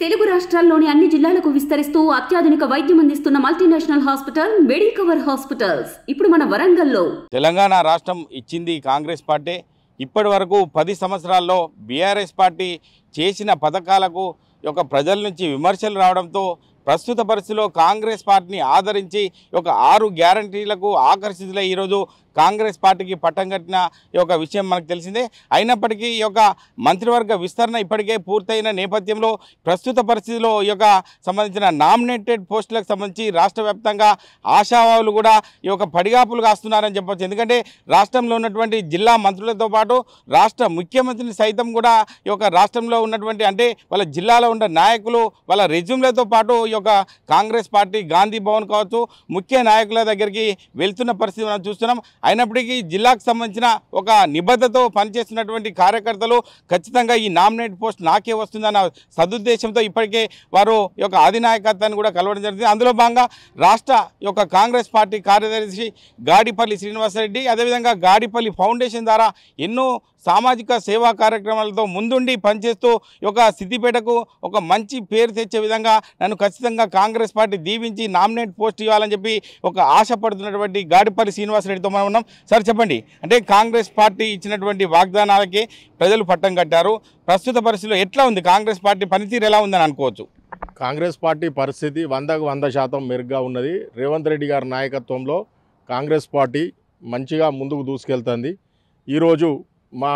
తెలుగు రాష్ట్రాల్లోని అన్ని జిల్లాలకు విస్తరిస్తూ అత్యాధునిక వైద్యం అందిస్తున్న మల్టీనేషనల్ హాస్పిటల్ మెడికవర్ హాస్పిటల్స్ ఇప్పుడు మన వరంగల్లో. తెలంగాణ రాష్ట్రం ఇచ్చింది కాంగ్రెస్ పార్టీ. ఇప్పటి వరకు 10 సంవత్సరాల్లో బీఆర్ఎస్ పార్టీ చేసిన పథకాలకు ప్రజల నుంచి విమర్శలు రావడంతో ప్రస్తుత పరిస్థితిలో కాంగ్రెస్ పార్టీని ఆదరించి 6 గ్యారంటీలకు ఆకర్షితులై ఈరోజు కాంగ్రెస్ పార్టీకి పట్టం కట్టిన విషయం మనకు తెలిసిందే. అయినప్పటికీ మంత్రివర్గ విస్తరణ ఇప్పటికే పూర్తయిన నేపథ్యంలో ప్రస్తుత పరిస్థితిలో సంబంధించిన నామినేటెడ్ పోస్టులకు సంబంధించి రాష్ట్ర వ్యాప్తంగా ఆశావాహులు కూడా పడిగాపులు కాస్తున్నారని చెప్పవచ్చు. ఎందుకంటే రాష్ట్రంలో ఉన్నటువంటి జిల్లా మంత్రులతో పాటు రాష్ట్ర ముఖ్యమంత్రిని సైతం కూడా రాష్ట్రంలో ఉన్నటువంటి అంటే వాళ్ళ జిల్లాలో ఉన్న నాయకులు వాళ్ళ రెజ్యూమ్లతో పాటు కాంగ్రెస్ పార్టీ గాంధీ భవన్ కావచ్చు ముఖ్య నాయకుల దగ్గరికి వెళ్తున్న పరిస్థితి మనం చూస్తున్నాం. అయినప్పటికీ జిల్లాకు సంబంధించిన నిబద్ధతతో పనిచేస్తున్నటువంటి కార్యకర్తలు ఖచ్చితంగా ఈ నామినేట్ పోస్ట్ నాకే వస్తుందన్న సదుద్దేశంతో ఇప్పటికే వారు అధినాయకత్వాన్ని కూడా కలవడం జరిగింది. అందులో భాగంగా రాష్ట్ర కాంగ్రెస్ పార్టీ కార్యదర్శి గాడిపల్లి శ్రీనివాసరెడ్డి అదేవిధంగా గాడిపల్లి ఫౌండేషన్ ద్వారా ఎన్నో సామాజిక సేవా కార్యక్రమాలతో ముందుండి పనిచేస్తూ సిద్దిపేటకు మంచి పేరు తెచ్చే విధంగా నన్ను ఖచ్చితంగా కాంగ్రెస్ పార్టీ దీవించి నామినేట్ పోస్ట్ ఇవ్వాలని చెప్పి ఆశపడుతున్నటువంటి గాడిపల్లి శ్రీనివాసరెడ్డితో మనం ఉన్నాం. సార్ చెప్పండి, అంటే కాంగ్రెస్ పార్టీ ఇచ్చినటువంటి వాగ్దానాలకి ప్రజలు పట్టం కట్టారు. ప్రస్తుత పరిస్థితిలో ఎట్లా ఉంది కాంగ్రెస్ పార్టీ పనితీరు ఎలా ఉందని అనుకోవచ్చు? కాంగ్రెస్ పార్టీ పరిస్థితి 100% మెరుగ్గా ఉన్నది. రేవంత్ రెడ్డి గారి నాయకత్వంలో కాంగ్రెస్ పార్టీ మంచిగా ముందుకు దూసుకెళ్తుంది. ఈరోజు మా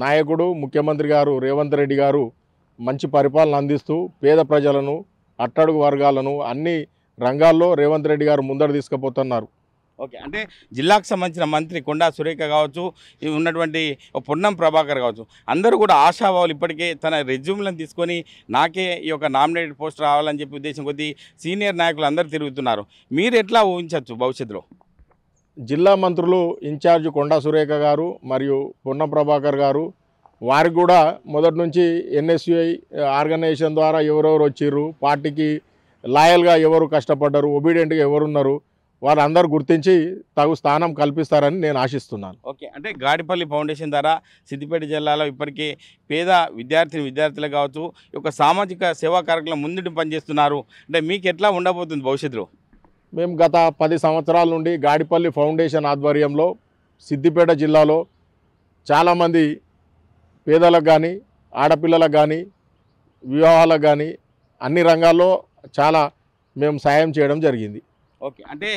నాయకుడు ముఖ్యమంత్రి గారు రేవంత్ రెడ్డి గారు మంచి పరిపాలన అందిస్తూ పేద ప్రజలను అట్టడుగు వర్గాలను అన్ని రంగాల్లో రేవంత్ రెడ్డి గారు ముందర తీసుకుపోతున్నారు. ఓకే, అంటే జిల్లాకు సంబంధించిన మంత్రి కొండా సురేఖ కావచ్చు, ఉన్నటువంటి పొన్నం ప్రభాకర్ కావచ్చు, అందరూ కూడా ఆశావాహులు ఇప్పటికే తన రెజ్యూమ్లను తీసుకొని నాకే నామినేటెడ్ పోస్ట్ రావాలని చెప్పి ఉద్దేశం కొద్దీ సీనియర్ నాయకులు అందరూ తిరుగుతున్నారు. మీరు ఎట్లా ఊహించవచ్చు భవిష్యత్తులో? జిల్లా మంత్రులు ఇన్ఛార్జ్ కొండా సురేఖ గారు మరియు పొన్నం ప్రభాకర్ గారు వారికి కూడా మొదటి నుంచి ఎన్ఎస్యుఐ ఆర్గనైజేషన్ ద్వారా ఎవరెవరు వచ్చిర్రు, పార్టీకి లాయల్గా ఎవరు కష్టపడ్డారు, ఒబీడియంట్గా ఎవరున్నారు, వాళ్ళందరూ గుర్తించి తగు స్థానం కల్పిస్తారని నేను ఆశిస్తున్నాను. ఓకే, అంటే గాడిపల్లి ఫౌండేషన్ ద్వారా సిద్దిపేట జిల్లాలో ఇప్పటికే పేద విద్యార్థులు కావచ్చు సామాజిక సేవా కార్యక్రమం ముందుండి పనిచేస్తున్నారు. అంటే మీకు ఎట్లా ఉండబోతుంది భవిష్యత్తులో? మేము గత 10 సంవత్సరాల నుండి గాడిపల్లి ఫౌండేషన్ ఆధ్వర్యంలో సిద్దిపేట జిల్లాలో చాలామంది పేదలకు కానీ ఆడపిల్లలకు కానీ వివాహాలకు కానీ అన్ని రంగాల్లో చాలా మేము సాయం చేయడం జరిగింది. ఓకే, అంటే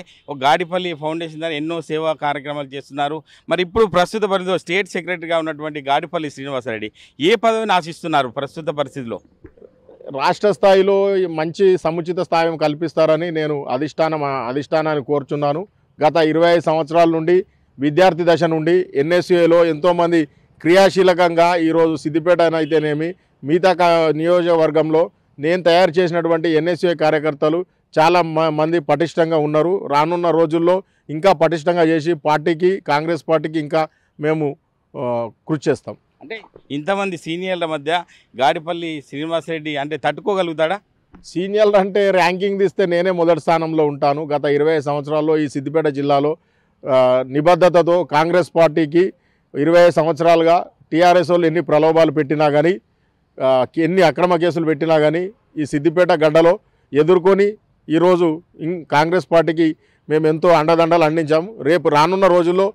గాడిపల్లి ఫౌండేషన్ ద్వారా ఎన్నో సేవా కార్యక్రమాలు చేస్తున్నారు. మరి ఇప్పుడు ప్రస్తుత పరిస్థితిలో స్టేట్ సెక్రటరీగా ఉన్నటువంటి గాడిపల్లి శ్రీనివాసరెడ్డి ఏ పదవిని ఆశిస్తున్నారు ప్రస్తుత పరిస్థితిలో? రాష్ట్ర స్థాయిలో మంచి సముచిత స్థాయి కల్పిస్తారని నేను అధిష్టానాన్ని కోరుచున్నాను. గత 25 సంవత్సరాల నుండి విద్యార్థి దశ నుండి ఎన్ఎస్యుఏలో ఎంతోమంది క్రియాశీలకంగా ఈరోజు సిద్దిపేట అయితేనేమి మిగతా నియోజకవర్గంలో నేను తయారు చేసినటువంటి ఎన్ఎస్యుఏ కార్యకర్తలు చాలా మంది పటిష్టంగా ఉన్నారు. రానున్న రోజుల్లో ఇంకా పటిష్టంగా చేసి పార్టీకి కాంగ్రెస్ పార్టీకి ఇంకా మేము కృషి చేస్తాం. అంటే ఇంతమంది సీనియర్ల మధ్య గాడిపల్లి శ్రీనివాసరెడ్డి అంటే తట్టుకోగలుగుతాడా? సీనియర్లు అంటే ర్యాంకింగ్ తీస్తే నేనే మొదటి స్థానంలో ఉంటాను. గత 20 సంవత్సరాల్లో ఈ సిద్దిపేట జిల్లాలో నిబద్ధతతో కాంగ్రెస్ పార్టీకి 20 సంవత్సరాలుగా టీఆర్ఎస్ వాళ్ళు ఎన్ని ప్రలోభాలు పెట్టినా కానీ ఎన్ని అక్రమ కేసులు పెట్టినా కానీ ఈ సిద్దిపేట గడ్డలో ఎదుర్కొని ఈరోజు కాంగ్రెస్ పార్టీకి మేము ఎంతో అండదండలు అందించాము. రేపు రానున్న రోజుల్లో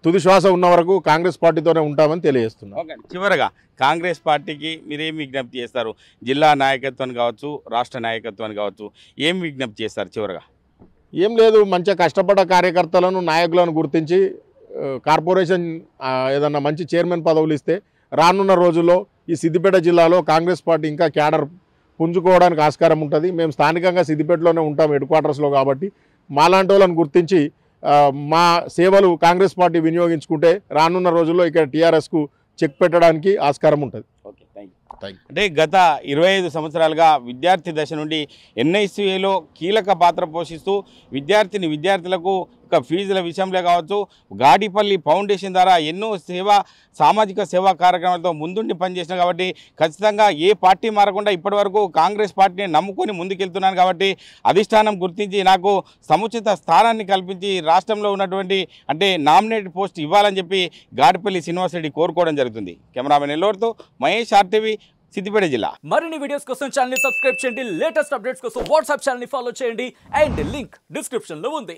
తుది శ్వాస ఉన్న వరకు కాంగ్రెస్ పార్టీతోనే ఉంటామని తెలియజేస్తున్నాం. ఓకే, చివరగా కాంగ్రెస్ పార్టీకి మీరేం విజ్ఞప్తి చేస్తారు? జిల్లా నాయకత్వాన్ని కావచ్చు, రాష్ట్ర నాయకత్వాన్ని కావచ్చు, ఏం విజ్ఞప్తి చేస్తారు చివరగా? ఏం లేదు, మంచిగా కష్టపడ్డ కార్యకర్తలను నాయకులను గుర్తించి కార్పొరేషన్ ఏదన్నా మంచి చైర్మన్ పదవులు ఇస్తే రానున్న రోజుల్లో ఈ సిద్దిపేట జిల్లాలో కాంగ్రెస్ పార్టీ ఇంకా క్యాడర్ పుంజుకోవడానికి ఆస్కారం ఉంటుంది. మేము స్థానికంగా సిద్దిపేటలోనే ఉంటాం హెడ్ క్వార్టర్స్లో, కాబట్టి మాలాంటి వాళ్ళని గుర్తించి మా సేవలు కాంగ్రెస్ పార్టీ వినియోగించుకుంటే రానున్న రోజుల్లో ఇక్కడ టీఆర్ఎస్కు చెక్ పెట్టడానికి ఆస్కారం ఉంటుంది. Okay, thank you. అంటే గత 25 సంవత్సరాలుగా విద్యార్థి దశ నుండి ఎన్ఐసిఏలో కీలక పాత్ర పోషిస్తూ విద్యార్థులకు ఫీజుల విషయంలో కావచ్చు గాడిపల్లి ఫౌండేషన్ ద్వారా ఎన్నో సామాజిక సేవా కార్యక్రమాలతో ముందుండి పనిచేసినా కాబట్టి ఖచ్చితంగా ఏ పార్టీ మారకుండా ఇప్పటివరకు కాంగ్రెస్ పార్టీని నమ్ముకొని ముందుకెళ్తున్నాను. కాబట్టి అధిష్టానం గుర్తించి నాకు సముచిత స్థానాన్ని కల్పించి రాష్ట్రంలో ఉన్నటువంటి అంటే నామినేటెడ్ పోస్ట్ ఇవ్వాలని చెప్పి గాడిపల్లి శ్రీనివాసరెడ్డి కోరుకోవడం జరుగుతుంది. కెమెరామెన్ ఎల్లోర్తో మహేష్ RTV సిద్దిపేట జిల్లా. మరిన్ని వీడియోస్ కోసం ఛానల్ ని సబ్స్క్రైబ్ చేయండి. లేటెస్ట్ అప్డేట్స్ కోసం వాట్సాప్ ఛానల్ ని ఫాలో చేయండి. అండ్ లింక్ డిస్క్రిప్షన్ లో ఉంది.